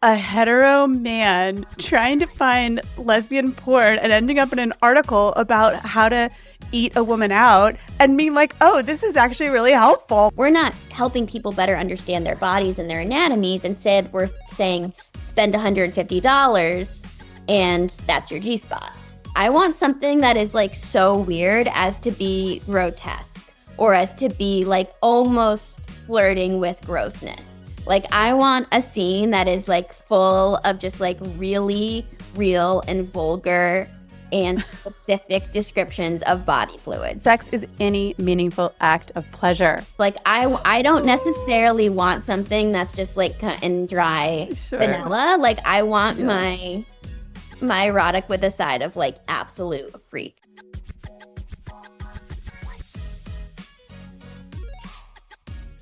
a hetero man trying to find lesbian porn and ending up in an article about how to eat a woman out and being like, oh, this is actually really helpful. We're not helping people better understand their bodies and their anatomies. Instead, we're saying spend $150 and that's your G-spot. I want something that is like so weird as to be grotesque or as to be like almost flirting with grossness. Like, I want a scene that is like full of just like really real and vulgar and specific descriptions of body fluids. Sex is any meaningful act of pleasure. Like, I don't necessarily want something that's just like cut and dry vanilla. Like, I want my erotic with a side of like absolute freak.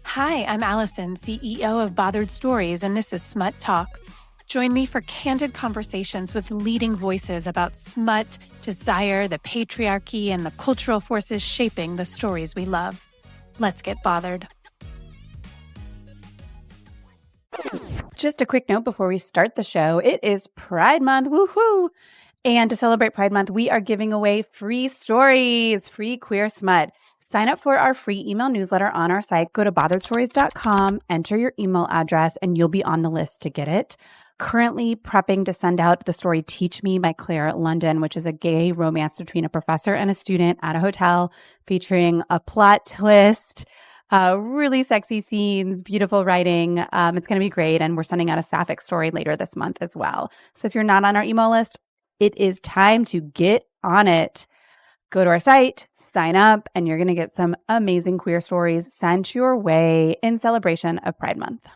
Hi, I'm Allison, CEO of Bothered Stories, and this is Smut Talks. Join me for candid conversations with leading voices about smut, desire, the patriarchy, and the cultural forces shaping the stories we love. Let's get bothered. Just a quick note before we start the show. It is Pride Month. Woohoo! And to celebrate Pride Month, we are giving away free stories, free queer smut. Sign up for our free email newsletter on our site. Go to botheredstories.com, enter your email address, and you'll be on the list to get it. Currently prepping to send out the story Teach Me by Claire London, which is a gay romance between a professor and a student at a hotel featuring a plot twist, really sexy scenes, beautiful writing. It's going to be great. And we're sending out a sapphic story later this month as well. So if you're not on our email list, it is time to get on it. Go to our site, sign up, and you're going to get some amazing queer stories sent your way in celebration of Pride Month.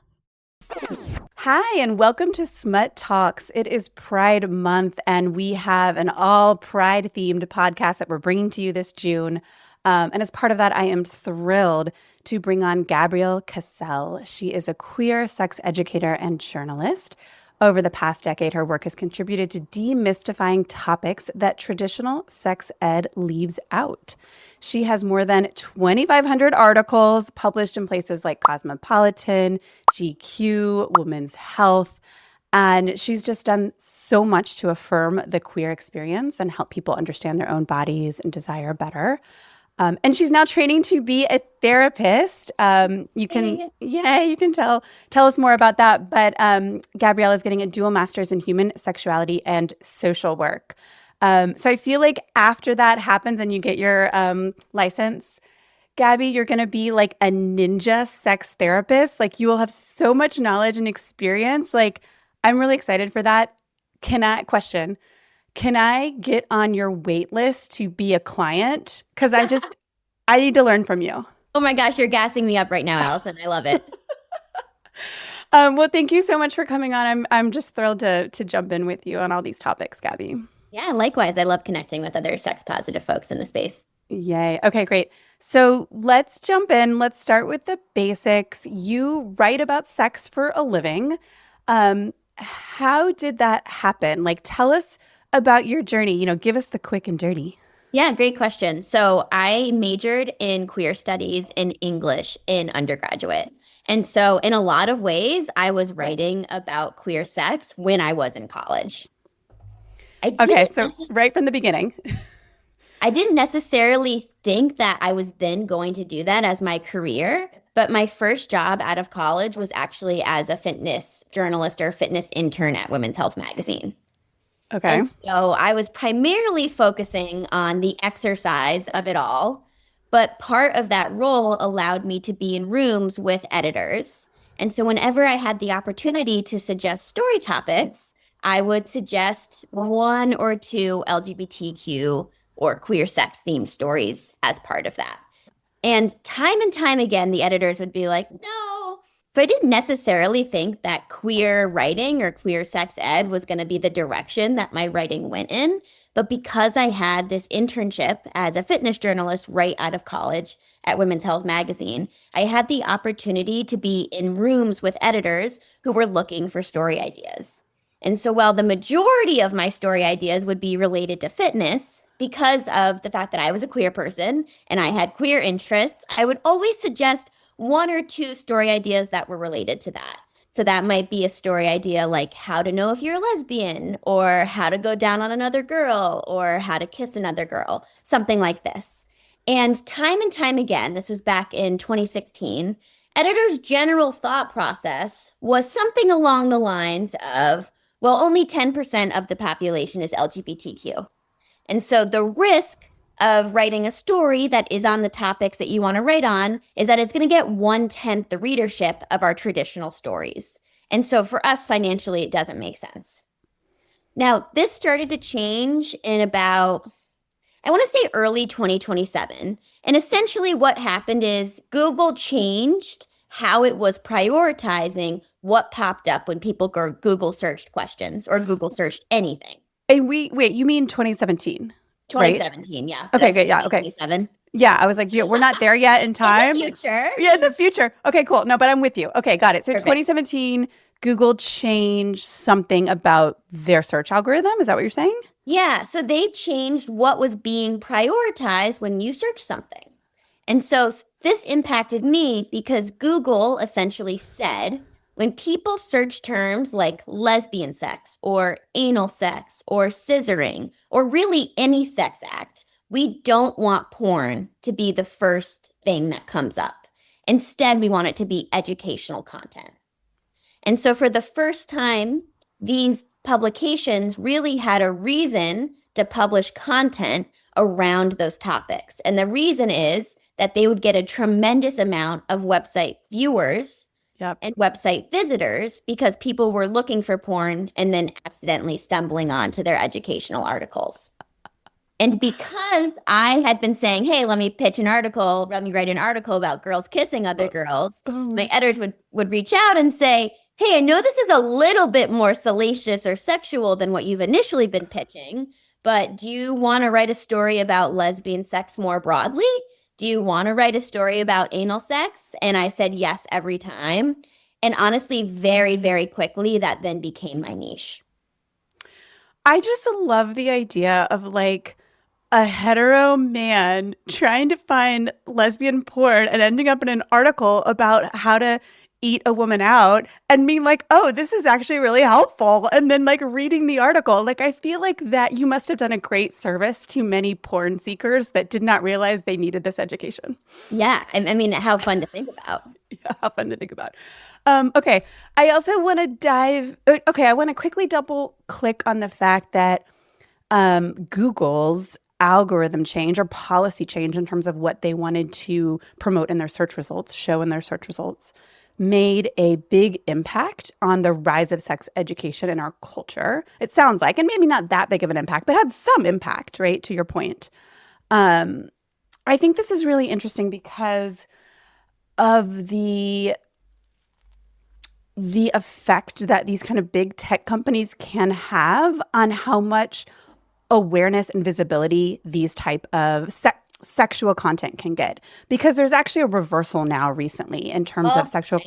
Hi, and welcome to Smut Talks. It is Pride Month, and we have an all Pride-themed podcast that we're bringing to you this June. And as part of that, I am thrilled to bring on Gabrielle Kassel. She is a queer sex educator and journalist. Over the past decade, her work has contributed to demystifying topics that traditional sex ed leaves out. She has more than 2,500 articles published in places like Cosmopolitan, GQ, Women's Health, and she's just done so much to affirm the queer experience and help people understand their own bodies and desire better. And she's now training to be a therapist. You can tell us more about that. But Gabrielle is getting a dual master's in human sexuality and social work. So I feel like after that happens and you get your license, Gabby, you're going to be like a ninja sex therapist. Like, you will have so much knowledge and experience. Like, I'm really excited for that. Can I get on your wait list to be a client? Because I need to learn from you. Oh my gosh, you're gassing me up right now, Allison. I love it. Well, thank you so much for coming on. I'm just thrilled to jump in with you on all these topics, Gabby. Yeah, likewise. I love connecting with other sex positive folks in the space. Yay. Okay, great. So let's jump in. Let's start with the basics. You write about sex for a living. How did that happen? Like, tell us about your journey. Give us the quick and dirty. Yeah, great question. So I majored in queer studies in English in undergraduate. And so in a lot of ways, I was writing about queer sex when I was in college. So right from the beginning. I didn't necessarily think that I was then going to do that as my career, but my first job out of college was actually as a fitness journalist or fitness intern at Women's Health magazine. Okay. And so I was primarily focusing on the exercise of it all, but part of that role allowed me to be in rooms with editors. And so whenever I had the opportunity to suggest story topics, I would suggest one or two LGBTQ or queer sex themed stories as part of that. And time again, the editors would be like, no. So I didn't necessarily think that queer writing or queer sex ed was going to be the direction that my writing went in. But because I had this internship as a fitness journalist right out of college at Women's Health magazine, I had the opportunity to be in rooms with editors who were looking for story ideas. And so while the majority of my story ideas would be related to fitness, because of the fact that I was a queer person and I had queer interests, I would always suggest one or two story ideas that were related to that. So that might be a story idea like how to know if you're a lesbian, or how to go down on another girl, or how to kiss another girl, something like this. And time again, this was back in 2016, editors' general thought process was something along the lines of, well, only 10% of the population is LGBTQ. And so the risk of writing a story that is on the topics that you want to write on is that it's going to get 1/10 the readership of our traditional stories. And so for us financially, it doesn't make sense. Now, this started to change in about, I want to say early 2027. And essentially what happened is Google changed how it was prioritizing what popped up when people Google searched questions or Google searched anything. And wait, you mean 2017? 2017, right? Yeah. Okay, good. Yeah, okay. 2027. Yeah, I was like, we're not there yet in time. In the future. Yeah, in the future. Okay, cool. No, but I'm with you. Okay, got it. So Perfect. 2017, Google changed something about their search algorithm. Is that what you're saying? Yeah, so they changed what was being prioritized when you search something. And so this impacted me because Google essentially said, when people search terms like lesbian sex or anal sex or scissoring or really any sex act, we don't want porn to be the first thing that comes up. Instead, we want it to be educational content. And so for the first time, these publications really had a reason to publish content around those topics. And the reason is that they would get a tremendous amount of website viewers and website visitors because people were looking for porn and then accidentally stumbling onto their educational articles. And because I had been saying, hey, let me write an article about girls kissing other girls, my editors would reach out and say, hey, I know this is a little bit more salacious or sexual than what you've initially been pitching, but do you want to write a story about lesbian sex more broadly? Do you want to write a story about anal sex? And I said yes every time. And honestly, very, very quickly, that then became my niche. I just love the idea of like a hetero man trying to find lesbian porn and ending up in an article about how to eat a woman out and being like, oh, this is actually really helpful. And then like reading the article, like I feel like that you must have done a great service to many porn seekers that did not realize they needed this education. Yeah. I mean, how fun to think about. Yeah, how fun to think about. Okay. I also want to I want to quickly double click on the fact that Google's algorithm change or policy change in terms of what they wanted to promote in their search results, show in their search results, made a big impact on the rise of sex education in our culture. It sounds like, and maybe not that big of an impact, but had some impact, right? To your point. I think this is really interesting because of the effect that these kind of big tech companies can have on how much awareness and visibility these type of sexual content can get, because there's actually a reversal now recently in terms of sexual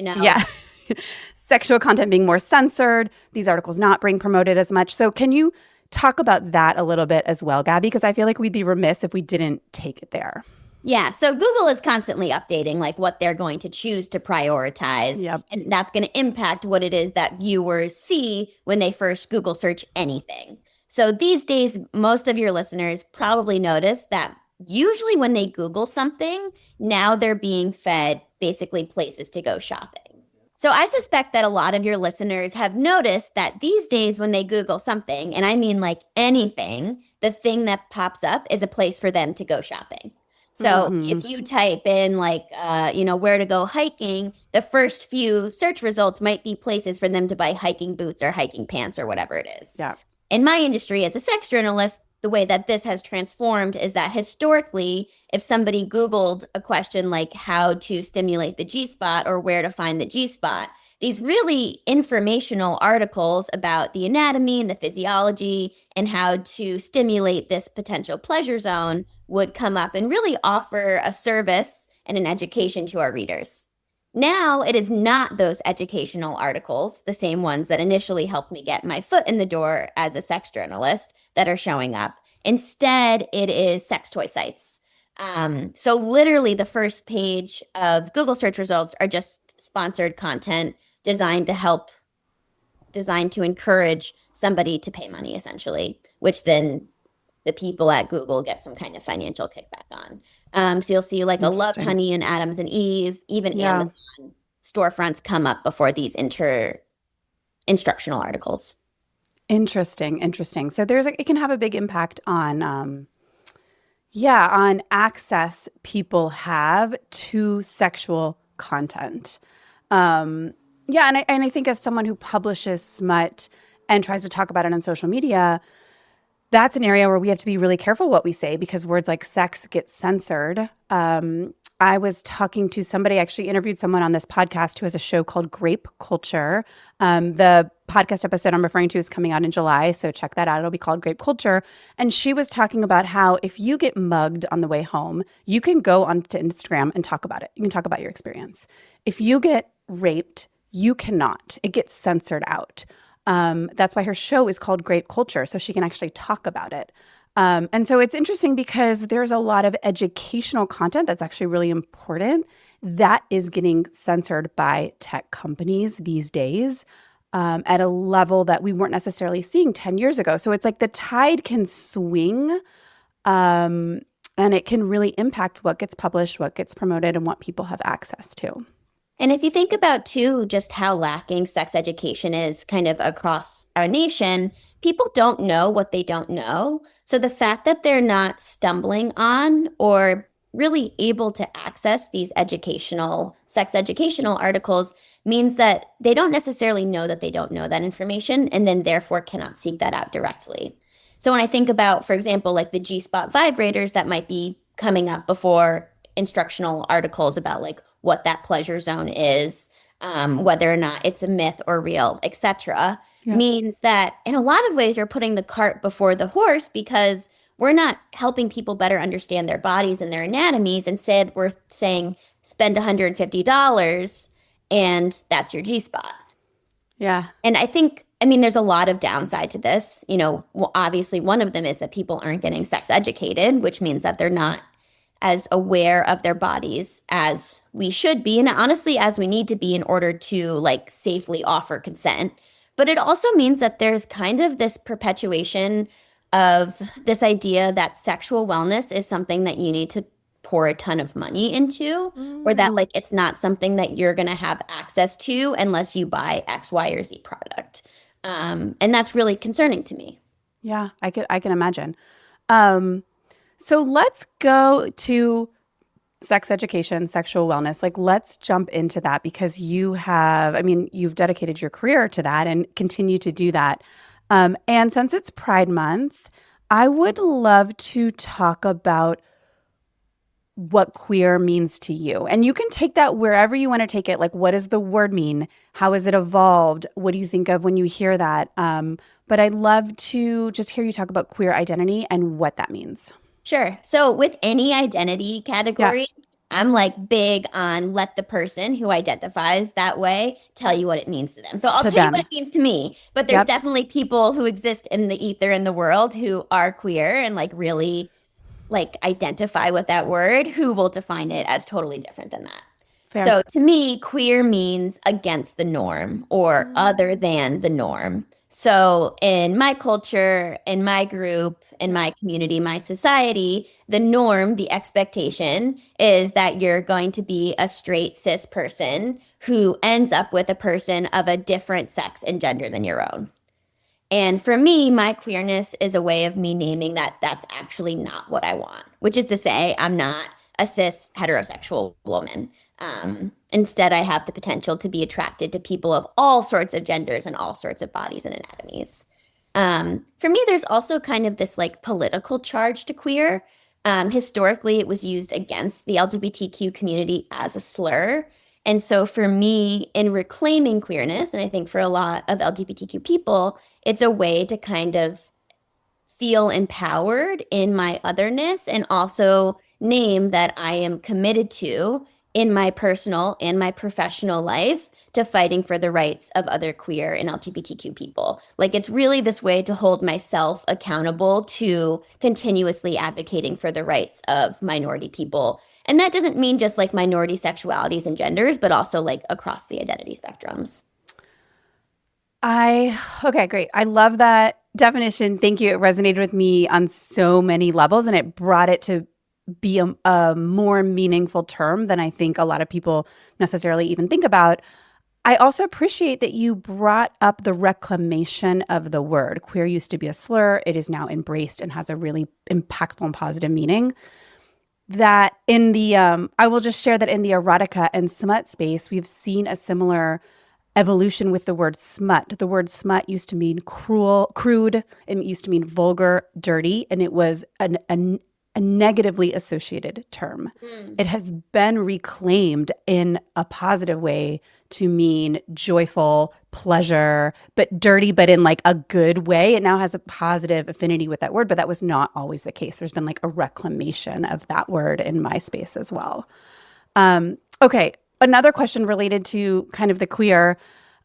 sexual content being more censored, these articles not being promoted as much. So can you talk about that a little bit as well, Gabby? Because I feel like we'd be remiss if we didn't take it there. Yeah, so Google is constantly updating like what they're going to choose to prioritize. Yep. And that's going to impact what it is that viewers see when they first Google search anything. So these days, most of your listeners probably notice that usually when they Google something, now they're being fed basically places to go shopping. So I suspect that a lot of your listeners have noticed that these days when they Google something, and I mean like anything, the thing that pops up is a place for them to go shopping. So if you type in like, where to go hiking, the first few search results might be places for them to buy hiking boots or hiking pants or whatever it is. Yeah. In my industry as a sex journalist, the way that this has transformed is that historically, if somebody Googled a question like how to stimulate the G-spot or where to find the G-spot, these really informational articles about the anatomy and the physiology and how to stimulate this potential pleasure zone would come up and really offer a service and an education to our readers. Now it is not those educational articles, the same ones that initially helped me get my foot in the door as a sex journalist, that are showing up. Instead, it is sex toy sites. So literally the first page of Google search results are just sponsored content designed to encourage somebody to pay money, essentially, which then the people at Google get some kind of financial kickback on. So you'll see like a Love Honey and Adams and Eve, even Amazon storefronts come up before these instructional articles. Interesting. So it can have a big impact on, on access people have to sexual content. And I think as someone who publishes smut and tries to talk about it on social media, that's an area where we have to be really careful what we say because words like sex get censored. I was talking to somebody, actually interviewed someone on this podcast who has a show called Grape Culture. The podcast episode I'm referring to is coming out in July, so check that out. It'll be called Grape Culture. And she was talking about how if you get mugged on the way home, you can go onto Instagram and talk about it. You can talk about your experience. If you get raped, you cannot. It gets censored out. That's why her show is called Grape Culture, so she can actually talk about it. And so it's interesting because there's a lot of educational content that's actually really important that is getting censored by tech companies these days at a level that we weren't necessarily seeing 10 years ago. So it's like the tide can swing and it can really impact what gets published, what gets promoted, and what people have access to. And if you think about, too, just how lacking sex education is kind of across our nation, people don't know what they don't know. So the fact that they're not stumbling on or really able to access these sex educational articles means that they don't necessarily know that they don't know that information and then therefore cannot seek that out directly. So when I think about, for example, like the G-spot vibrators that might be coming up before instructional articles about like what that pleasure zone is, whether or not it's a myth or real, etc., means that in a lot of ways you're putting the cart before the horse because we're not helping people better understand their bodies and their anatomies. Instead, we're saying spend $150 and that's your G-spot. Yeah. And there's a lot of downside to this. Obviously one of them is that people aren't getting sex educated, which means that they're not as aware of their bodies as we should be, and honestly, as we need to be in order to like safely offer consent. But it also means that there's kind of this perpetuation of this idea that sexual wellness is something that you need to pour a ton of money into, or that like it's not something that you're going to have access to unless you buy X, Y, or Z product. And that's really concerning to me. Yeah, I can imagine. So let's go to sex education, sexual wellness. Like, let's jump into that because you've dedicated your career to that and continue to do that. And since it's Pride Month, I would love to talk about what queer means to you. And you can take that wherever you want to take it. Like, what does the word mean? How has it evolved? What do you think of when you hear that? But I'd love to just hear you talk about queer identity and what that means. Sure. So with any identity category, I'm like big on let the person who identifies that way tell you what it means to them. So I'll tell you what it means to me, but there's definitely people who exist in the ether in the world who are queer and like really like identify with that word who will define it as totally different than that. Fair. So to me, queer means against the norm or other than the norm. So in my culture, in my group, in my community, my society, the norm, the expectation is that you're going to be a straight cis person who ends up with a person of a different sex and gender than your own. And for me, my queerness is a way of me naming that that's actually not what I want, which is to say I'm not a cis heterosexual woman. Instead, I have the potential to be attracted to people of all sorts of genders and all sorts of bodies and anatomies. For me, there's also kind of this like political charge to queer. Historically, it was used against the LGBTQ community as a slur. And so for me, in reclaiming queerness, and I think for a lot of LGBTQ people, it's a way to kind of feel empowered in my otherness and also name that I am committed to in my personal and my professional life to fighting for the rights of other queer and LGBTQ people. Like, it's really this way to hold myself accountable to continuously advocating for the rights of minority people. And that doesn't mean just like minority sexualities and genders, but also like across the identity spectrums. Okay, great. I love that definition. Thank you. It resonated with me on so many levels, and it brought it to be a more meaningful term than I think a lot of people necessarily even think about. I also appreciate that you brought up the reclamation of the word. Queer used to be a slur. It is now embraced and has a really impactful and positive meaning. That in the, I will just share that in the erotica and smut space, we've seen a similar evolution with the word smut. The word smut used to mean cruel, crude. It used to mean vulgar, dirty, and it was a negatively associated term. It has been reclaimed in a positive way to mean joyful, pleasure, but dirty, but in like a good way. It now has a positive affinity with that word, but that was not always the case. There's been like a reclamation of that word in my space as well. Okay, another question related to kind of the queer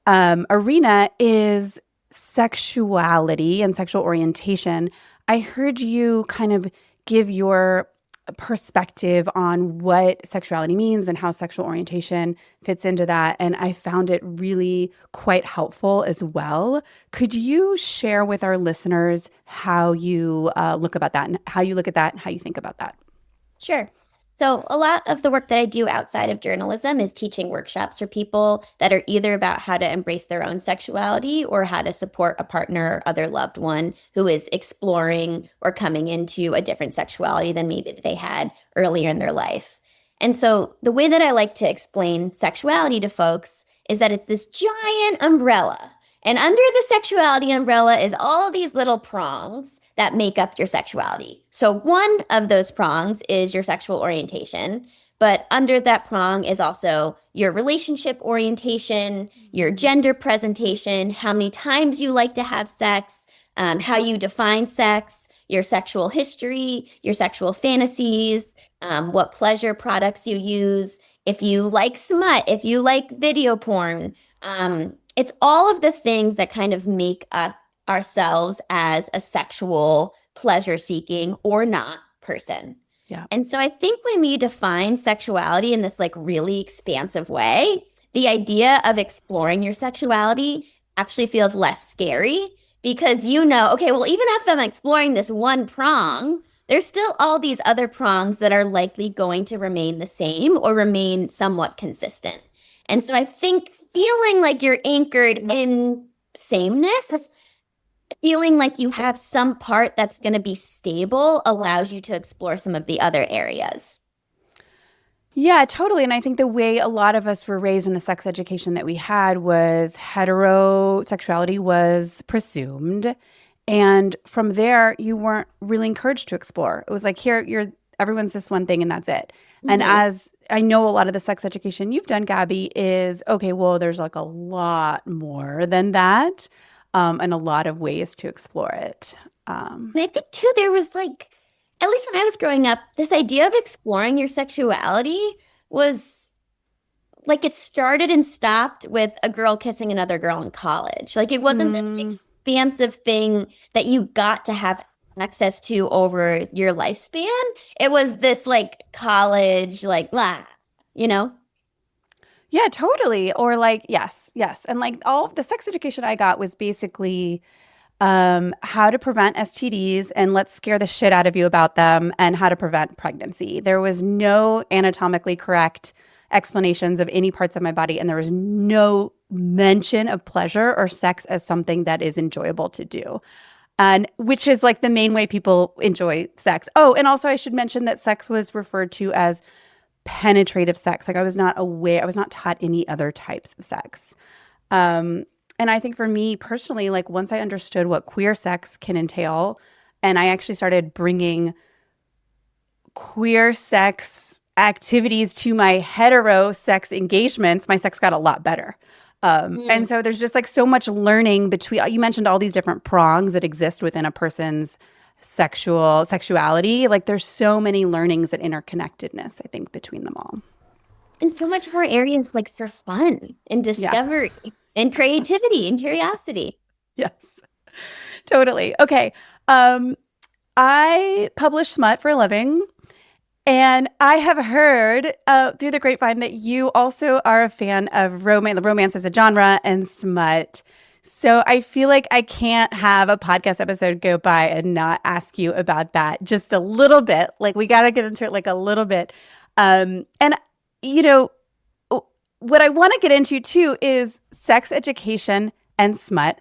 arena is sexuality and sexual orientation. I heard you kind of give your perspective on what sexuality means and how sexual orientation fits into that. And I found it really quite helpful as well. Could you share with our listeners how you look about that and how you look at that and how you think about that? Sure. So a lot of the work that I do outside of journalism is teaching workshops for people that are either about how to embrace their own sexuality or how to support a partner or other loved one who is exploring or coming into a different sexuality than maybe that they had earlier in their life. And so the way that I like to explain sexuality to folks is that it's this giant umbrella. And under the sexuality umbrella is all these little prongs that make up your sexuality. So one of those prongs is your sexual orientation, but under that prong is also your relationship orientation, your gender presentation, how many times you like to have sex, how you define sex, your sexual history, your sexual fantasies, what pleasure products you use, if you like smut, if you like video porn. It's all of the things that kind of make ourselves as a sexual pleasure-seeking or not person. Yeah. And so I think when we define sexuality in this like really expansive way, the idea of exploring your sexuality actually feels less scary because okay, well, even if I'm exploring this one prong, there's still all these other prongs that are likely going to remain the same or remain somewhat consistent. And so I think feeling like you're anchored in sameness, feeling like you have some part that's going to be stable allows you to explore some of the other areas. Yeah, totally. And I think the way a lot of us were raised in the sex education that we had was heterosexuality was presumed. And from there, you weren't really encouraged to explore. It was like, everyone's this one thing and that's it. Mm-hmm. And as I know a lot of the sex education you've done, Gabby, is, okay, well, there's like a lot more than that and a lot of ways to explore it. And I think, too, there was like, at least when I was growing up, this idea of exploring your sexuality was like it started and stopped with a girl kissing another girl in college. Like it wasn't this expansive thing that you got to have access to over your lifespan. It was this like college, like, blah, Yeah, totally. Or like, yes. And like all of the sex education I got was basically how to prevent STDs and let's scare the shit out of you about them and how to prevent pregnancy. There was no anatomically correct explanations of any parts of my body, and there was no mention of pleasure or sex as something that is enjoyable to do. And which is like the main way people enjoy sex. Oh, and also I should mention that sex was referred to as penetrative sex. Like I was not taught any other types of sex. And I think for me personally, like once I understood what queer sex can entail, and I actually started bringing queer sex activities to my hetero sex engagements, my sex got a lot better. And so there's just like so much learning you mentioned all these different prongs that exist within a person's sexuality. Like there's so many learnings and interconnectedness, I think, between them all. And so much more areas like for fun and discovery and creativity and curiosity. Yes, totally. Okay. I publish smut for a living. And I have heard through the grapevine that you also are a fan of romance as a genre and smut. So I feel like I can't have a podcast episode go by and not ask you about that just a little bit. Like we got to get into it like a little bit. And you know, what I want to get into too is sex education and smut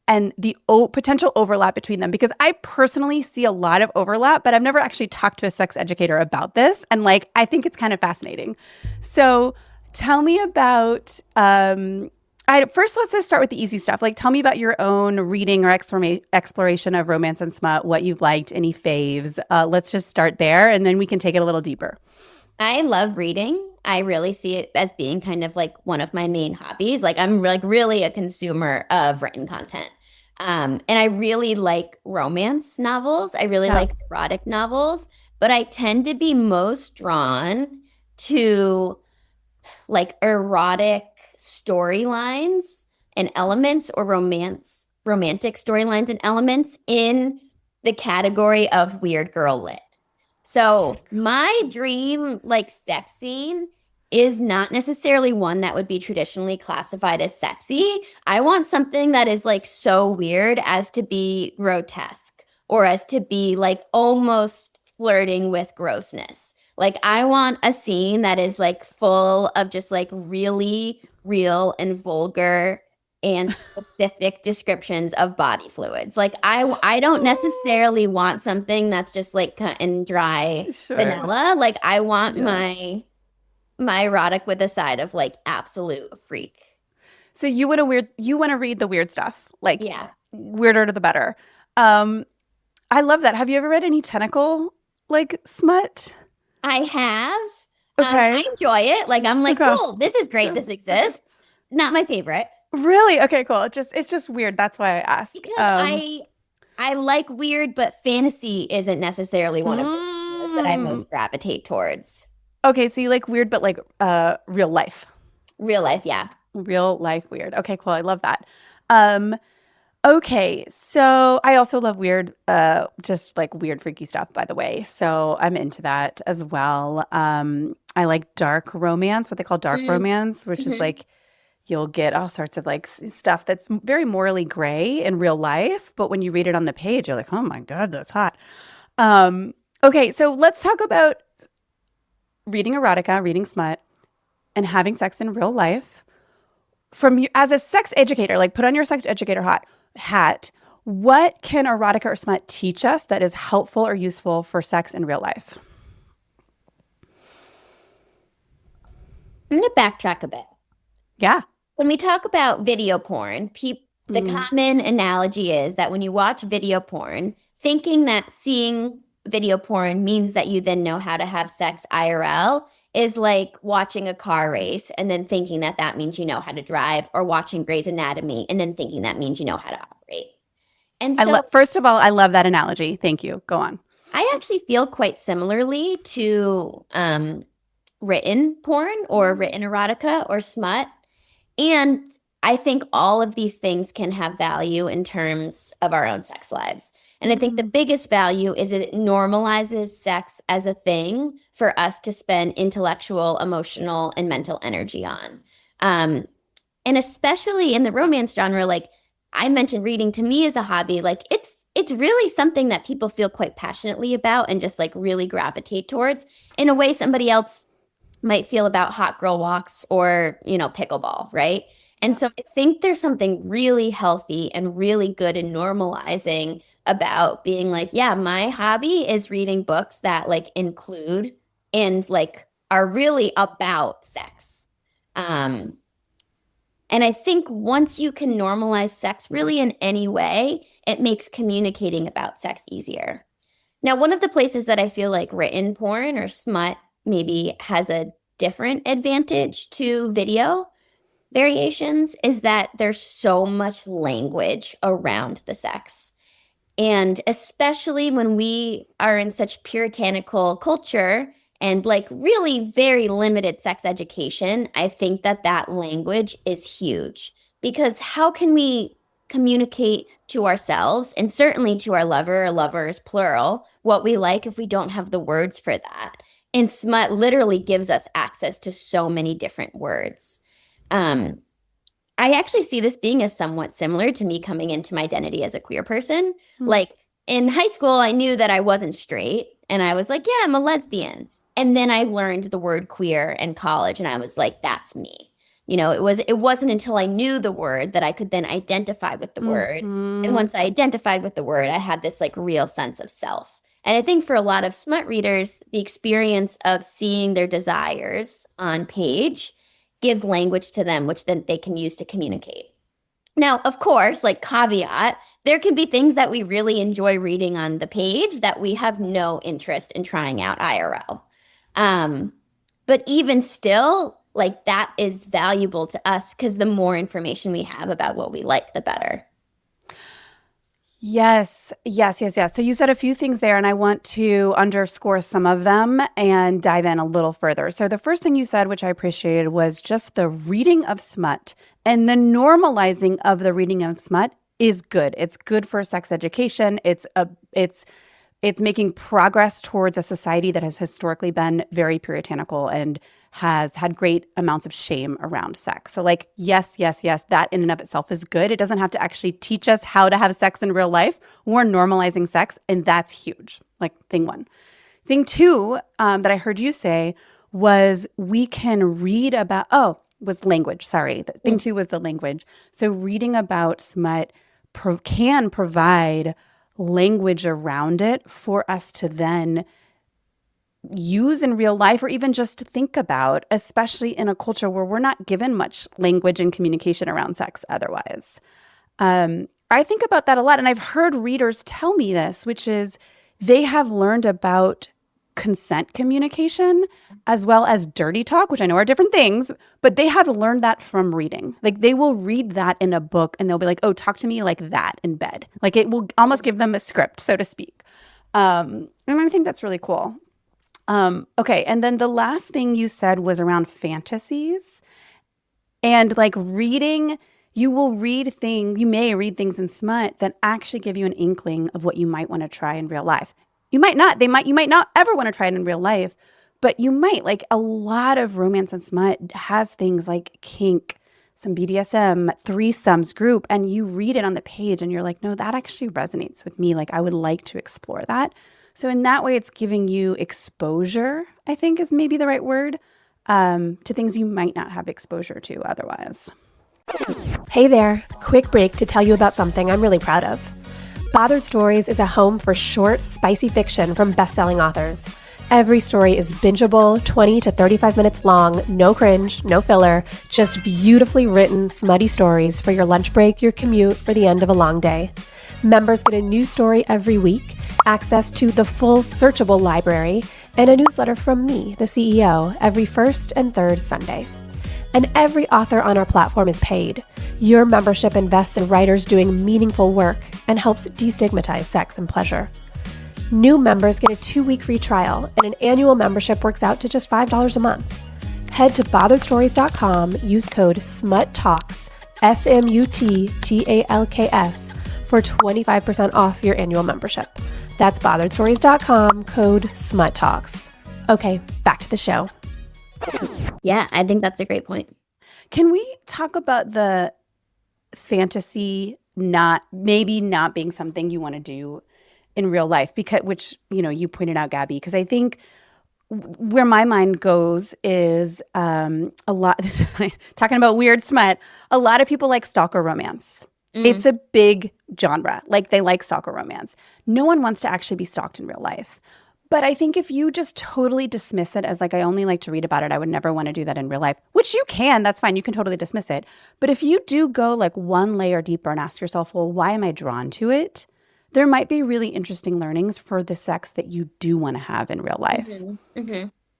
and the potential overlap between them, because I personally see a lot of overlap, but I've never actually talked to a sex educator about this. And like, I think it's kind of fascinating. So tell me about, first, let's just start with the easy stuff. Like, tell me about your own reading or exploration of romance and smut, what you've liked, any faves. Let's just start there, and then we can take it a little deeper. I love reading. I really see it as being kind of like one of my main hobbies. Like I'm like really a consumer of written content. And I really like romance novels. I really like erotic novels, but I tend to be most drawn to like erotic storylines and elements, or romantic storylines and elements in the category of weird girl lit. So my dream like sex scene is not necessarily one that would be traditionally classified as sexy. I want something that is like so weird as to be grotesque, or as to be like almost flirting with grossness. Like I want a scene that is like full of just like really real and vulgar and specific descriptions of body fluids. Like I don't necessarily want something that's just like cut and dry vanilla. Like I want my erotic with a side of like absolute freak. So you want to read the weird stuff. Like weirder the better. I love that. Have you ever read any tentacle like smut? I have. Okay. I enjoy it. Like I'm like, cool, this is great. This exists. Not my favorite. Really? Okay, cool. It's just weird. That's why I asked. Because I like weird, but fantasy isn't necessarily one of the genres that I most gravitate towards. Okay, so you like weird, but like real life. Real life, yeah. Real life weird. Okay, cool. I love that. Okay, so I also love weird, just like weird, freaky stuff, by the way. So I'm into that as well. I like dark romance, what they call dark romance, which is like you'll get all sorts of like stuff that's very morally gray in real life, but when you read it on the page, you're like, oh my God, that's hot. Okay, so let's talk about reading erotica, reading smut, and having sex in real life. From you as a sex educator, like put on your sex educator hat, what can erotica or smut teach us that is helpful or useful for sex in real life? I'm going to backtrack a bit. Yeah. When we talk about video porn, the common analogy is that when you watch video porn, thinking that seeing video porn means that you then know how to have sex IRL is like watching a car race and then thinking that that means you know how to drive, or watching Grey's Anatomy and then thinking that means you know how to operate. And so, first of all, I love that analogy. Thank you. Go on. I actually feel quite similarly to written porn or written erotica or smut. And I think all of these things can have value in terms of our own sex lives. And I think the biggest value is it normalizes sex as a thing for us to spend intellectual, emotional, and mental energy on. And especially in the romance genre, like I mentioned, reading to me is a hobby. Like it's really something that people feel quite passionately about and just like really gravitate towards in a way somebody else might feel about hot girl walks or, pickleball, right? And so I think there's something really healthy and really good in normalizing about being like, yeah, my hobby is reading books that like include and like are really about sex. And I think once you can normalize sex really in any way, it makes communicating about sex easier. Now, one of the places that I feel like written porn or smut maybe has a different advantage to video variations is that there's so much language around the sex. And especially when we are in such puritanical culture and like really very limited sex education, I think that language is huge, because how can we communicate to ourselves and certainly to our lover or lovers, plural, what we like if we don't have the words for that? And smut literally gives us access to so many different words. I actually see this being as somewhat similar to me coming into my identity as a queer person. Like in high school, I knew that I wasn't straight and I was like, yeah, I'm a lesbian. And then I learned the word queer in college and I was like, that's me. It wasn't until I knew the word that I could then identify with the word. And once I identified with the word, I had this like real sense of self. And I think for a lot of smut readers, the experience of seeing their desires on page gives language to them, which then they can use to communicate. Now, of course, like caveat, there can be things that we really enjoy reading on the page that we have no interest in trying out IRL. But even still, like that is valuable to us because the more information we have about what we like, the better. Yes. So you said a few things there, and I want to underscore some of them and dive in a little further. So the first thing you said, which I appreciated, was just the reading of smut and the normalizing of the reading of smut is good. It's good for sex education. It's making progress towards a society that has historically been very puritanical and has had great amounts of shame around sex. So like, yes, that in and of itself is good. It doesn't have to actually teach us how to have sex in real life. We're normalizing sex, and that's huge. Like thing one. Thing two that I heard you say was we can read about, was language. Sorry. Thing two was the language. So reading about smut can provide language around it for us to then use in real life or even just to think about, especially in a culture where we're not given much language and communication around sex otherwise. I think about that a lot, and I've heard readers tell me this, which is they have learned about consent communication as well as dirty talk, which I know are different things, but they have learned that from reading. Like they will read that in a book and they'll be like, oh, talk to me like that in bed. Like it will almost give them a script, so to speak. And I think that's really cool. Okay. And then the last thing you said was around fantasies and like reading. You may read things in smut that actually give you an inkling of what you might want to try in real life. You might not. You might not ever want to try it in real life, but you might. Like a lot of romance and smut has things like kink, some BDSM, threesomes, group, and you read it on the page and you're like, no, that actually resonates with me. Like I would like to explore that. So in that way, it's giving you exposure, I think is maybe the right word, to things you might not have exposure to otherwise. Hey there, quick break to tell you about something I'm really proud of. Bothered Stories is a home for short, spicy fiction from best-selling authors. Every story is bingeable, 20 to 35 minutes long, no cringe, no filler, just beautifully written, smutty stories for your lunch break, your commute, or the end of a long day. Members get a new story every week, access to the full searchable library, and a newsletter from me, the CEO, every first and third Sunday. And every author on our platform is paid. Your membership invests in writers doing meaningful work and helps destigmatize sex and pleasure. New members get a 2-week free trial, and an annual membership works out to just $5 a month. Head to botheredstories.com, use code SMUTTALKS, SMUTTALKS, for 25% off your annual membership. That's botheredstories.com, code SMUTTALKS. Okay, back to the show. Yeah, I think that's a great point. Can we talk about the fantasy maybe not being something you want to do in real life, which you pointed out, Gabby, because I think where my mind goes is a lot talking about weird smut. A lot of people like stalker romance. It's a big genre. Like they like stalker romance. No one wants to actually be stalked in real life. But I think if you just totally dismiss it as like, I only like to read about it, I would never want to do that in real life, which you can, that's fine. You can totally dismiss it. But if you do go like one layer deeper and ask yourself, well, why am I drawn to it? There might be really interesting learnings for the sex that you do want to have in real life.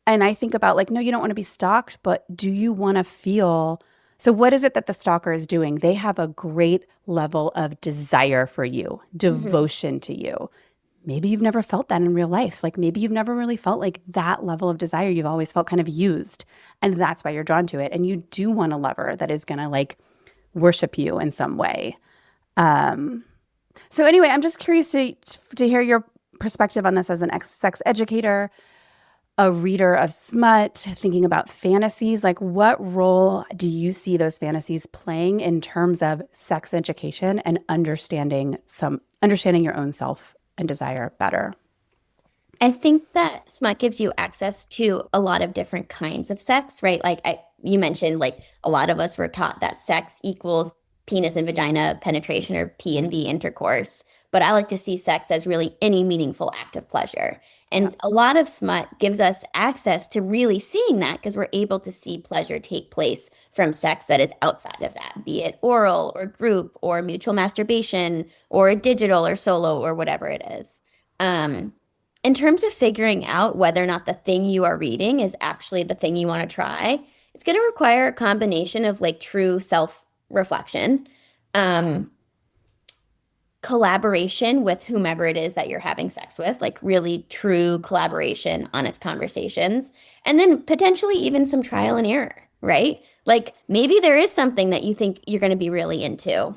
And I think about like, no, you don't want to be stalked, but do you want to feel... So what is it that the stalker is doing? They have a great level of desire for you, devotion to you. Maybe you've never felt that in real life. Like maybe you've never really felt like that level of desire. You've always felt kind of used. And that's why you're drawn to it. And you do want a lover that is going to like worship you in some way. So anyway, I'm just curious to hear your perspective on this as an sex educator. a reader of smut, thinking about fantasies, like what role do you see those fantasies playing in terms of sex education and understanding your own self and desire better? I think that smut gives you access to a lot of different kinds of sex, right? Like you mentioned, like a lot of us were taught that sex equals penis and vagina penetration or P and V intercourse. But I like to see sex as really any meaningful act of pleasure. And a lot of smut gives us access to really seeing that because we're able to see pleasure take place from sex that is outside of that, be it oral or group or mutual masturbation or digital or solo or whatever it is. In terms of figuring out whether or not the thing you are reading is actually the thing you want to try, it's going to require a combination of like true self-reflection, collaboration with whomever it is that you're having sex with, like really true collaboration, honest conversations, and then potentially even some trial and error, right? Like maybe there is something that you think you're going to be really into.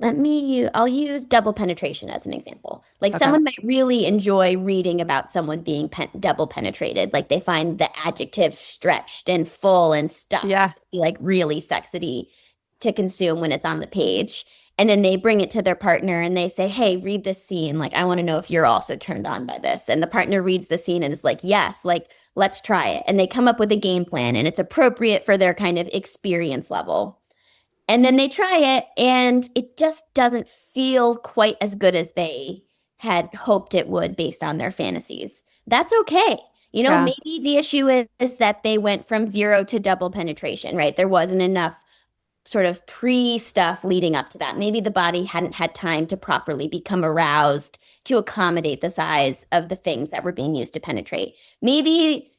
I'll use double penetration as an example. Like someone might really enjoy reading about someone being double penetrated. Like they find the adjective stretched and full and stuffed to be like really sexy to consume when it's on the page. And then they bring it to their partner and they say, hey, read this scene. Like, I want to know if you're also turned on by this. And the partner reads the scene and is like, yes, like, let's try it. And they come up with a game plan and it's appropriate for their kind of experience level. And then they try it and it just doesn't feel quite as good as they had hoped it would based on their fantasies. That's okay. You know, maybe the issue is that they went from 0 to double penetration, right? There wasn't enough sort of pre-stuff leading up to that. Maybe the body hadn't had time to properly become aroused to accommodate the size of the things that were being used to penetrate. Maybe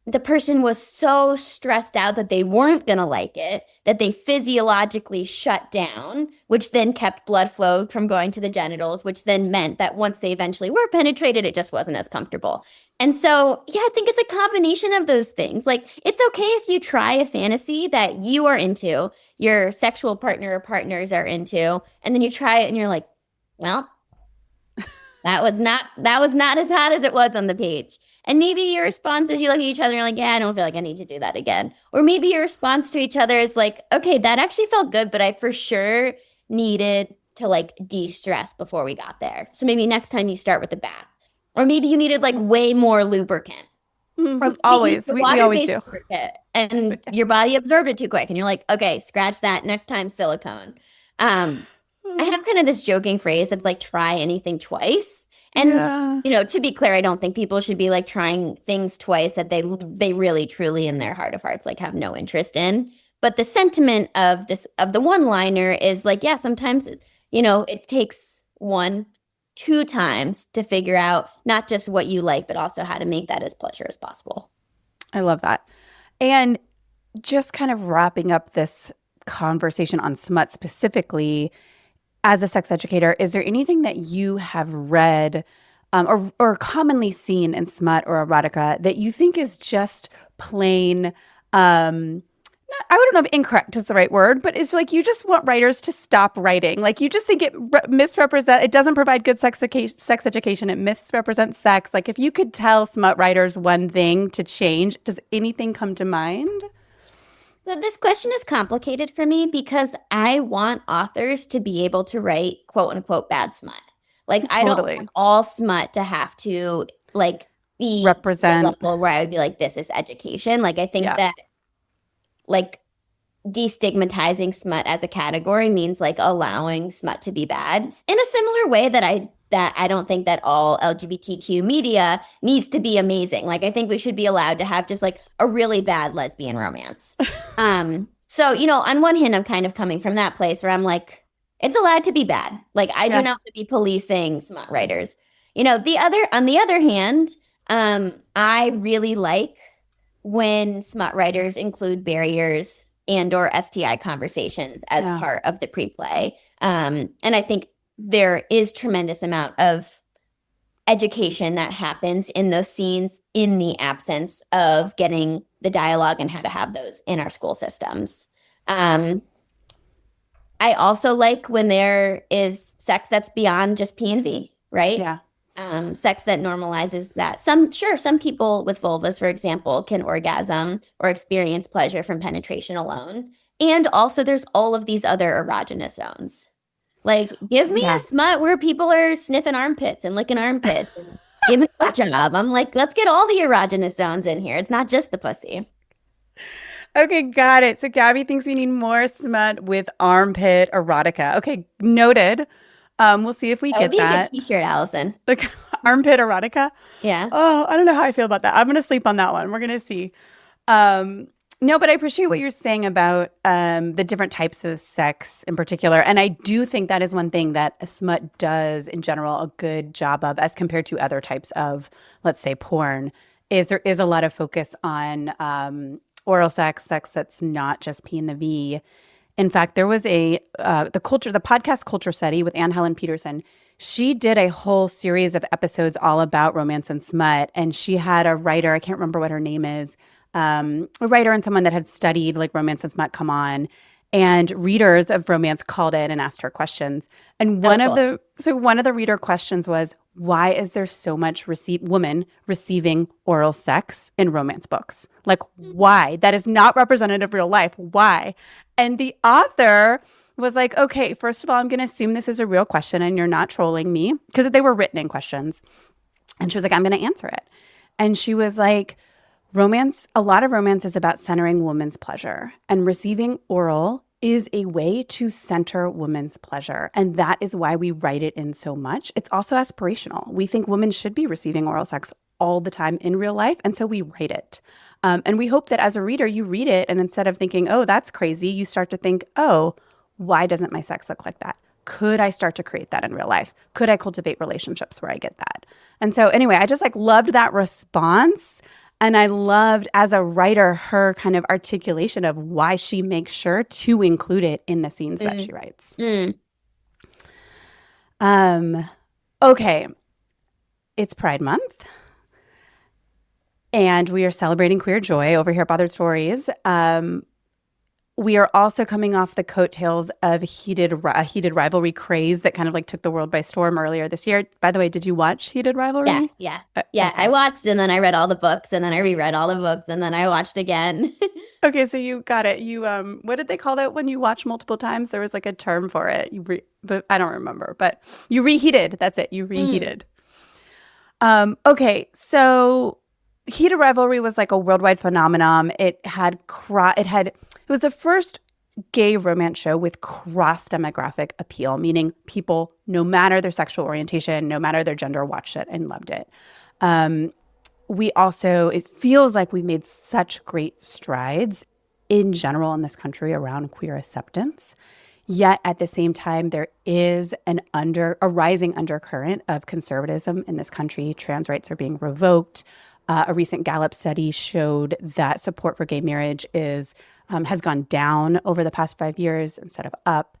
the person was so stressed out that they weren't going to like it, that they physiologically shut down, which then kept blood flow from going to the genitals, which then meant that once they eventually were penetrated, it just wasn't as comfortable. And so, yeah, I think it's a combination of those things. Like, it's okay if you try a fantasy that you are into, your sexual partner or partners are into, and then you try it and you're like, well, that was not as hot as it was on the page. And maybe your response is you look at each other and you're like, yeah, I don't feel like I need to do that again. Or maybe your response to each other is like, okay, that actually felt good, but I for sure needed to like de-stress before we got there. So maybe next time you start with a bath. Or maybe you needed like way more lubricant. Always. We always do. And your body absorbed it too quick. And you're like, okay, scratch that. Next time, silicone. I have kind of this joking phrase that's like, try anything twice. And, you know, to be clear, I don't think people should be like trying things twice that they really, truly in their heart of hearts, like have no interest in. But the sentiment of the one-liner is like, yeah, sometimes, you know, it takes 1-2 times to figure out not just what you like, but also how to make that as pleasure as possible. I love that. And just kind of wrapping up this conversation on smut specifically, as a sex educator, is there anything that you have read or commonly seen in smut or erotica that you think is just plain, I don't know if incorrect is the right word, but it's like you just want writers to stop writing. Like you just think it misrepresents, it doesn't provide good sex education, it misrepresents sex. Like if you could tell smut writers one thing to change, does anything come to mind? So this question is complicated for me because I want authors to be able to write quote unquote bad smut. Like I don't want all smut to have to like be represent level where I would be like, this is education. Like I think that like destigmatizing smut as a category means like allowing smut to be bad in a similar way that I don't think that all LGBTQ media needs to be amazing. Like, I think we should be allowed to have just like a really bad lesbian romance. So, you know, on one hand, I'm kind of coming from that place where I'm like, it's allowed to be bad. Like, I do not want to be policing smut writers. You know, on the other hand, I really like when smut writers include barriers and or STI conversations as part of the pre-play. And I think there is tremendous amount of education that happens in those scenes in the absence of getting the dialogue and how to have those in our school systems. I also like when there is sex that's beyond just P and V, right? Yeah. sex that normalizes that. Some people with vulvas, for example, can orgasm or experience pleasure from penetration alone. And also there's all of these other erogenous zones. Like, give me a smut where people are sniffing armpits and licking armpits and giving a job. I'm like, let's get all the erogenous zones in here. It's not just the pussy. Okay, got it. So Gabby thinks we need more smut with armpit erotica. Okay, noted. We'll see if we get That would be that. a good t-shirt, Allison. Like armpit erotica. Yeah. Oh, I don't know how I feel about that. I'm gonna sleep on that one. We're gonna see. No, but I appreciate what you're saying about the different types of sex in particular. And I do think that is one thing that a smut does in general a good job of as compared to other types of, let's say, porn, is there is a lot of focus on oral sex that's not just P and the V. In fact, there was the podcast Culture Study with Anne Helen Peterson. She did a whole series of episodes all about romance and smut. And she had a writer, I can't remember what her name is, a writer and someone that had studied like romance and smut come on, and readers of romance called in and asked her questions. And one of the reader questions was, why is there so much women receiving oral sex in romance books? Like, why? That is not representative of real life. Why? And the author was like, okay, first of all, I'm going to assume this is a real question and you're not trolling me, because they were written in questions. And she was like, I'm going to answer it. And she was like, a lot of romance is about centering women's pleasure, and receiving oral is a way to center women's pleasure. And that is why we write it in so much. It's also aspirational. We think women should be receiving oral sex all the time in real life. And so we write it. And we hope that as a reader, you read it, and instead of thinking, oh, that's crazy, you start to think, oh, why doesn't my sex look like that? Could I start to create that in real life? Could I cultivate relationships where I get that? And so anyway, I just loved that response. And I loved, as a writer, her kind of articulation of why she makes sure to include it in the scenes that she writes. Okay. It's Pride Month. And we are celebrating queer joy over here at Bothered Stories. We are also coming off the coattails of a heated rivalry craze that kind of took the world by storm earlier this year. By the way, did you watch Heated Rivalry? Yeah. I watched, and then I read all the books, and then I reread all the books, and then I watched again. Okay, so you got it. You what did they call that when you watch multiple times? There was a term for it. But I don't remember. But you reheated. That's it. You reheated. Okay, so Heated Rivalry was a worldwide phenomenon. It was the first gay romance show with cross-demographic appeal, meaning people, no matter their sexual orientation, no matter their gender, watched it and loved it. It feels like we made such great strides in general in this country around queer acceptance. Yet at the same time, there is a rising undercurrent of conservatism in this country. Trans rights are being revoked. A recent Gallup study showed that support for gay marriage has gone down over the past 5 years instead of up.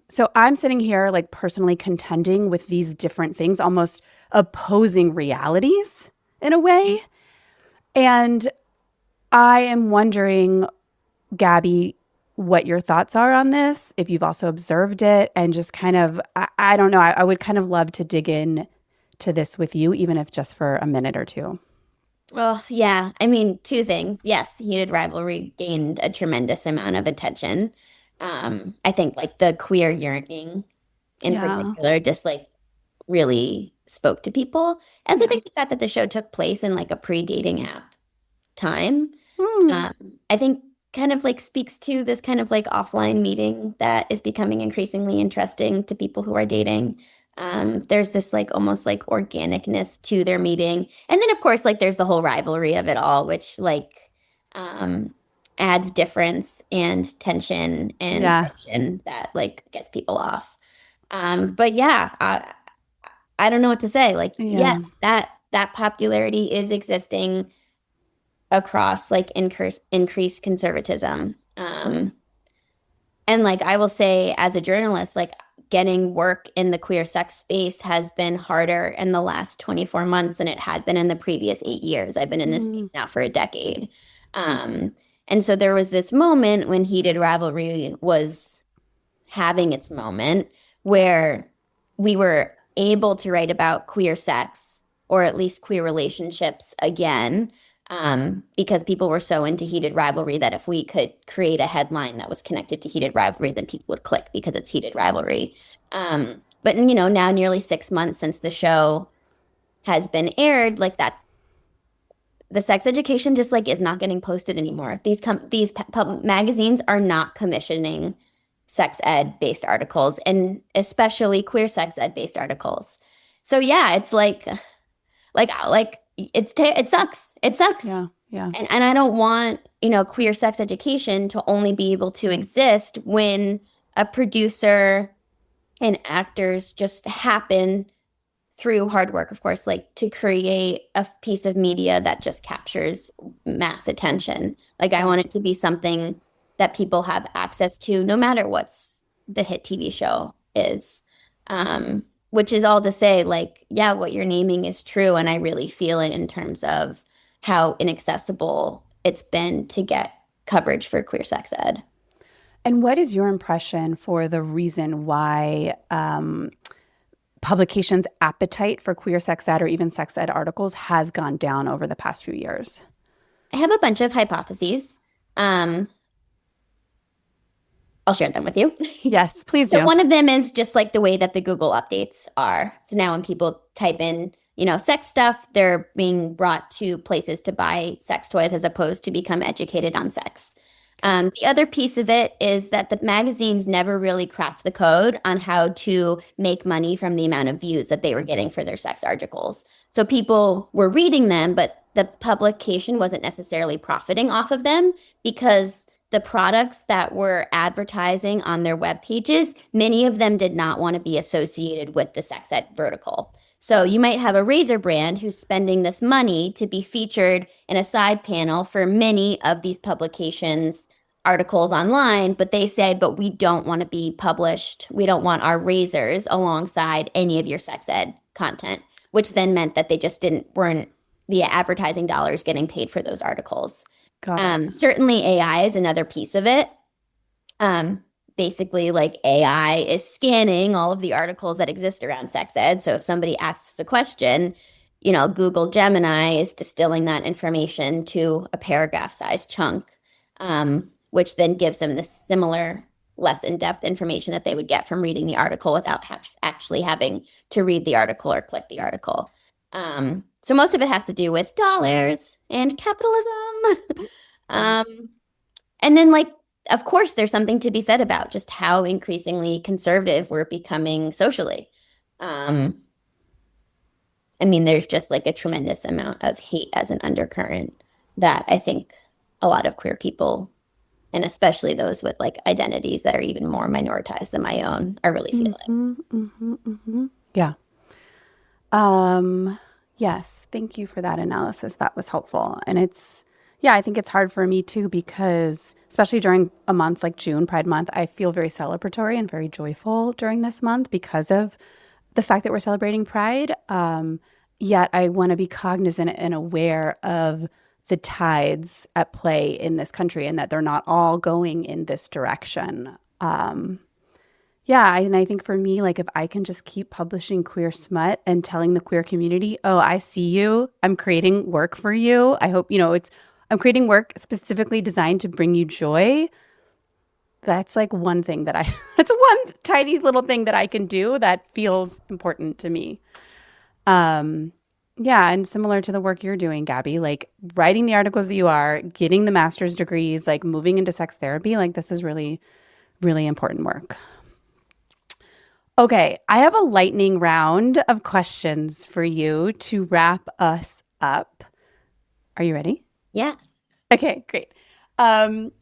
So I'm sitting here personally contending with these different things, almost opposing realities in a way. And I am wondering, Gabby, what your thoughts are on this, if you've also observed it, and just kind of, I don't know, I would kind of love to dig in to this with you, even if just for a minute or two. Well, yeah. I mean, two things. Yes, Heated Rivalry gained a tremendous amount of attention. I think the queer yearning in particular just really spoke to people. And so I think the fact that the show took place in a pre-dating app time, I think kind of speaks to this kind of offline meeting that is becoming increasingly interesting to people who are dating. There's this almost organicness to their meeting. And then of course there's the whole rivalry of it all, which adds difference and tension and friction that gets people off. But yeah, I don't know what to say. Yes, that popularity is existing across increased conservatism. And I will say, as a journalist, getting work in the queer sex space has been harder in the last 24 months than it had been in the previous 8 years. I've been in this space now for a decade. And so there was this moment when Heated Rivalry was having its moment where we were able to write about queer sex, or at least queer relationships again, because people were so into heated rivalry that if we could create a headline that was connected to heated rivalry, then people would click because it's heated rivalry. But now nearly 6 months since the show has been aired, like that, the sex education just like is not getting posted anymore. These magazines are not commissioning sex ed based articles, and especially queer sex ed based articles. So yeah, it's like it sucks. It sucks. Yeah. Yeah. And I don't want, queer sex education to only be able to exist when a producer and actors just happen, through hard work, of course, like to create a piece of media that just captures mass attention. Like I want it to be something that people have access to no matter what's the hit TV show is. Which is all to say, like, yeah, what you're naming is true. And I really feel it in terms of how inaccessible it's been to get coverage for queer sex ed. And what is your impression for the reason why publications' appetite for queer sex ed or even sex ed articles has gone down over the past few years? I have a bunch of hypotheses. I'll share them with you. Yes, please do. So one of them is just like the way that the Google updates are. So now when people type in, sex stuff, they're being brought to places to buy sex toys as opposed to become educated on sex. The other piece of it is that the magazines never really cracked the code on how to make money from the amount of views that they were getting for their sex articles. So people were reading them, but the publication wasn't necessarily profiting off of them because the products that were advertising on their web pages, many of them did not want to be associated with the sex ed vertical. So you might have a razor brand who's spending this money to be featured in a side panel for many of these publications' articles online, but they say, but we don't want to be published. We don't want our razors alongside any of your sex ed content, which then meant that they just weren't the advertising dollars getting paid for those articles. Certainly AI is another piece of it. Basically, like AI is scanning all of the articles that exist around sex ed. So if somebody asks a question, Google Gemini is distilling that information to a paragraph-sized chunk, which then gives them this similar, less in-depth information that they would get from reading the article without actually having to read the article or click the article. So most of it has to do with dollars and capitalism. And then, like, of course, there's something to be said about just how increasingly conservative we're becoming socially. There's just like a tremendous amount of hate as an undercurrent that I think a lot of queer people, and especially those with like identities that are even more minoritized than my own, are really feeling. Yeah. Yes. Thank you for that analysis. That was helpful. And I think it's hard for me too, because especially during a month like June, Pride Month, I feel very celebratory and very joyful during this month because of the fact that we're celebrating Pride. Yet I want to be cognizant and aware of the tides at play in this country and that they're not all going in this direction. And I think for me, like if I can just keep publishing queer smut and telling the queer community, oh, I see you, I'm creating work for you. I hope, I'm creating work specifically designed to bring you joy. That's like one thing that's one tiny little thing that I can do that feels important to me. And similar to the work you're doing, Gabby, like writing the articles that you are, getting the master's degrees, like moving into sex therapy, like this is really, really important work. Okay, I have a lightning round of questions for you to wrap us up. Are you ready? Yeah. Okay, great. I'm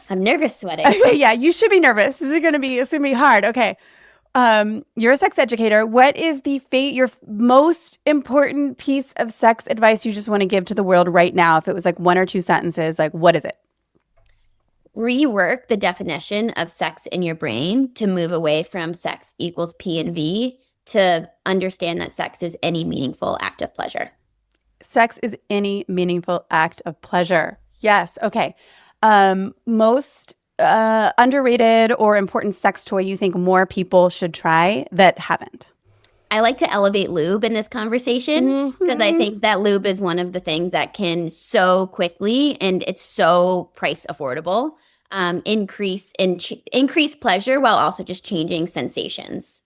nervous sweating. Okay, yeah, you should be nervous. It's gonna be hard. Okay. You're a sex educator. What is your most important piece of sex advice you just want to give to the world right now? If it was like one or two sentences, like what is it? Rework the definition of sex in your brain to move away from sex equals P and V to understand that sex is any meaningful act of pleasure. Sex is any meaningful act of pleasure. Yes. Okay. Most underrated or important sex toy you think more people should try that haven't? I like to elevate lube in this conversation because I think that lube is one of the things that can so quickly, and it's so price affordable, increase pleasure while also just changing sensations.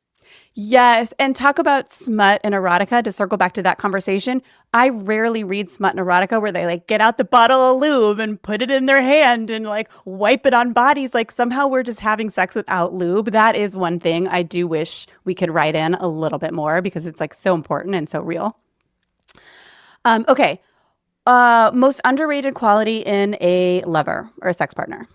Yes. And talk about smut and erotica to circle back to that conversation. I rarely read smut and erotica where they like get out the bottle of lube and put it in their hand and like wipe it on bodies. Like somehow we're just having sex without lube. That is one thing I do wish we could write in a little bit more because it's like so important and so real. Okay. Most underrated quality in a lover or a sex partner.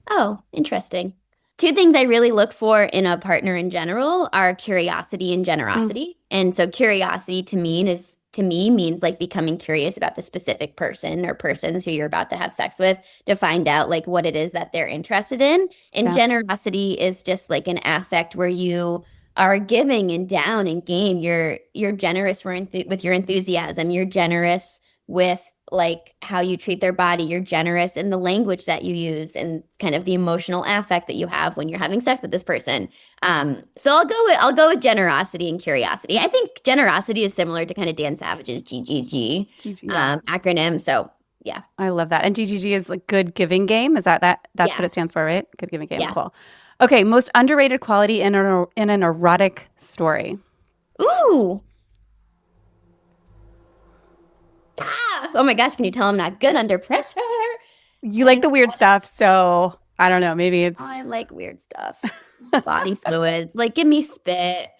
Oh, interesting. Two things I really look for in a partner in general are curiosity and generosity. And so curiosity to me means like becoming curious about the specific person or persons who you're about to have sex with to find out like what it is that they're interested in. And generosity is just like an affect where you are giving and down and game. You're generous with your enthusiasm. You're generous with like how you treat their body. You're generous in the language that you use and kind of the emotional affect that you have when you're having sex with this person. So I'll go with generosity and curiosity. I think generosity is similar to kind of Dan Savage's GGG acronym. So yeah, I love that. And GGG is like good giving game. Is that's what it stands for, right? Good giving game. Yeah. Cool. Okay, most underrated quality in an erotic story. Ooh. Oh my gosh, can you tell I'm not good under pressure? You like the weird stuff, so I don't know. Maybe it's... I like weird stuff. Body fluids. Like, give me spit.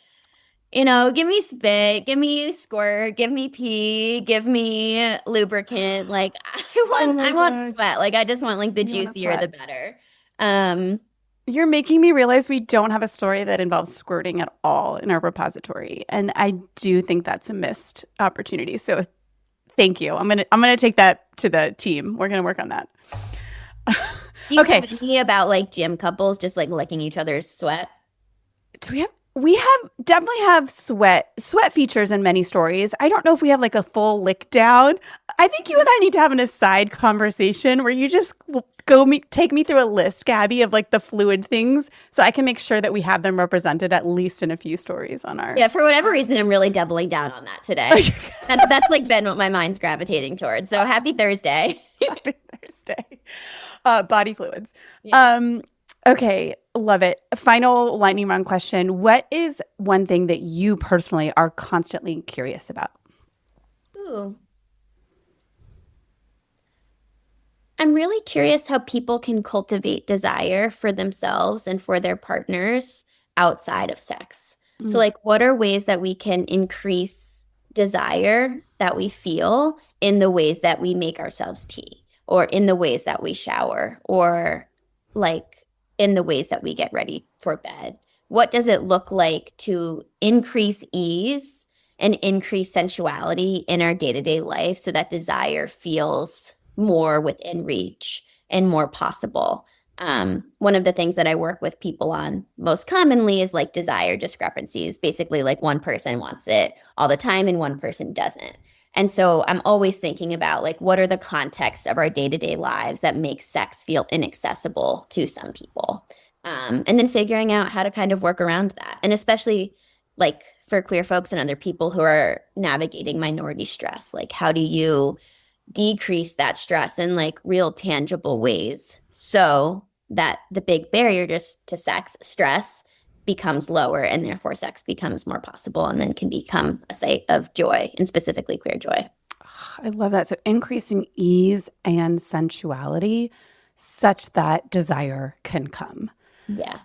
Give me spit. Give me squirt. Give me pee. Give me lubricant. Like, I want sweat. Like, I just want, like, the juicier, the better. You're making me realize we don't have a story that involves squirting at all in our repository. And I do think that's a missed opportunity. So thank you. I'm gonna take that to the team. We're gonna work on that. You have any about like gym couples just like licking each other's sweat? Do we definitely have sweat features in many stories. I don't know if we have like a full lick down. I think you and I need to have an aside conversation where you just take me through a list, Gabby, of like the fluid things so I can make sure that we have them represented at least in a few stories on our... Yeah, for whatever reason, I'm really doubling down on that today. That's like been what my mind's gravitating towards. So happy Thursday. Happy Thursday. Body fluids. Yeah. Okay, love it. Final lightning round question. What is one thing that you personally are constantly curious about? Ooh. I'm really curious how people can cultivate desire for themselves and for their partners outside of sex. So like, what are ways that we can increase desire that we feel in the ways that we make ourselves tea, or in the ways that we shower, or like in the ways that we get ready for bed? What does it look like to increase ease and increase sensuality in our day-to-day life so that desire feels more within reach and more possible? One of the things that I work with people on most commonly is like desire discrepancies. Basically, like one person wants it all the time and one person doesn't. And so I'm always thinking about like, what are the contexts of our day-to-day lives that make sex feel inaccessible to some people? And then figuring out how to kind of work around that. And especially like for queer folks and other people who are navigating minority stress, like how do you decrease that stress in like real tangible ways so that the big barrier just to sex, stress, becomes lower, and therefore sex becomes more possible and then can become a site of joy, and specifically queer joy. I love that. So increasing ease and sensuality such that desire can come. Yeah.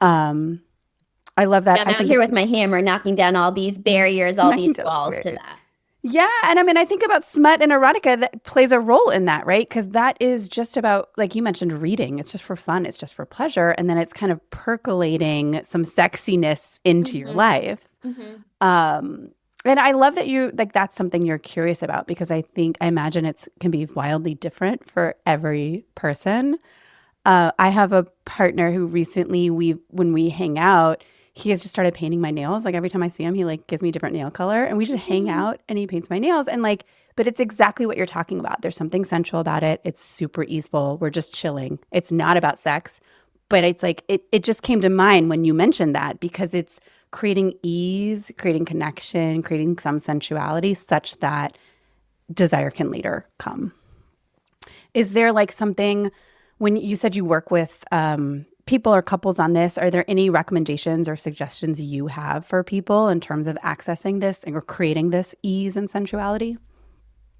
I love that. I'm out here with my hammer knocking down all these barriers, all these walls to that. Yeah. And I mean, I think about smut and erotica that plays a role in that, right? Because that is just about, like you mentioned, reading. It's just for fun. It's just for pleasure. And then it's kind of percolating some sexiness into your life. And I love that you, like, that's something you're curious about, because I imagine it can be wildly different for every person. I have a partner who recently, when we hang out, he has just started painting my nails. Like every time I see him, he like gives me different nail color, and we just hang out and he paints my nails. And like, but it's exactly what you're talking about. There's something sensual about it. It's super easeful. We're just chilling. It's not about sex, But it's like, it just came to mind when you mentioned that, because it's creating ease, creating connection, creating some sensuality such that desire can later come. Is there like something, when you said you work with people or couples on this, are there any recommendations or suggestions you have for people in terms of accessing this or creating this ease and sensuality?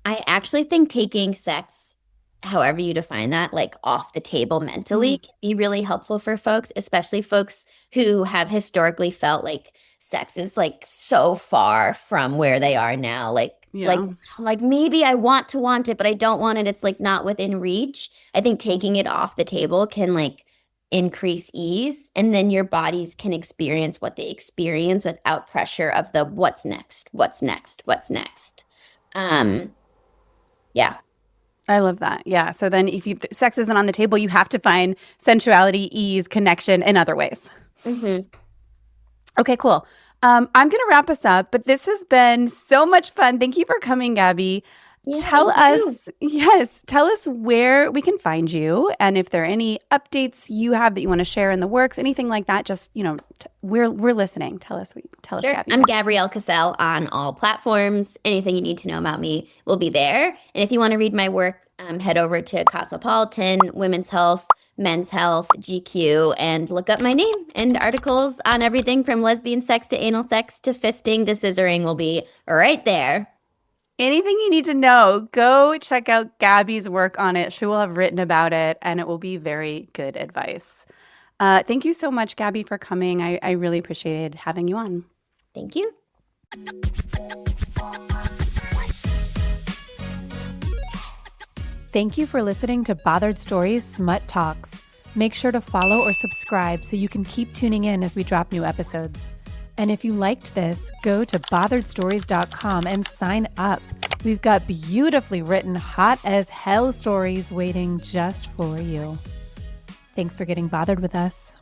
I actually think taking sex, however you define that, like off the table mentally, can be really helpful for folks, especially folks who have historically felt like sex is like so far from where they are now. Like maybe I want it, but I don't want it. It's like not within reach. I think taking it off the table can like increase ease, and then your bodies can experience what they experience without pressure of the what's next. Yeah. I love that. Yeah. So then if sex isn't on the table, you have to find sensuality, ease, connection in other ways. Mm-hmm. Okay, cool. I'm going to wrap us up, but this has been so much fun. Thank you for coming, Gabby. Yeah, tell us where we can find you, and if there are any updates you have that you want to share in the works, anything like that. Just we're listening. Tell us, Sure. Gabby. I'm Gabrielle Kassel on all platforms. Anything you need to know about me will be there. And if you want to read my work, head over to Cosmopolitan, Women's Health, Men's Health, GQ, and look up my name. And articles on everything from lesbian sex to anal sex to fisting to scissoring will be right there. Anything you need to know, go check out Gabby's work on it. She will have written about it, and it will be very good advice. Thank you so much, Gabby, for coming. I really appreciated having you on. Thank you. Thank you for listening to Bothered Stories Smut Talks. Make sure to follow or subscribe so you can keep tuning in as we drop new episodes. And if you liked this, go to botheredstories.com and sign up. We've got beautifully written, hot as hell stories waiting just for you. Thanks for getting bothered with us.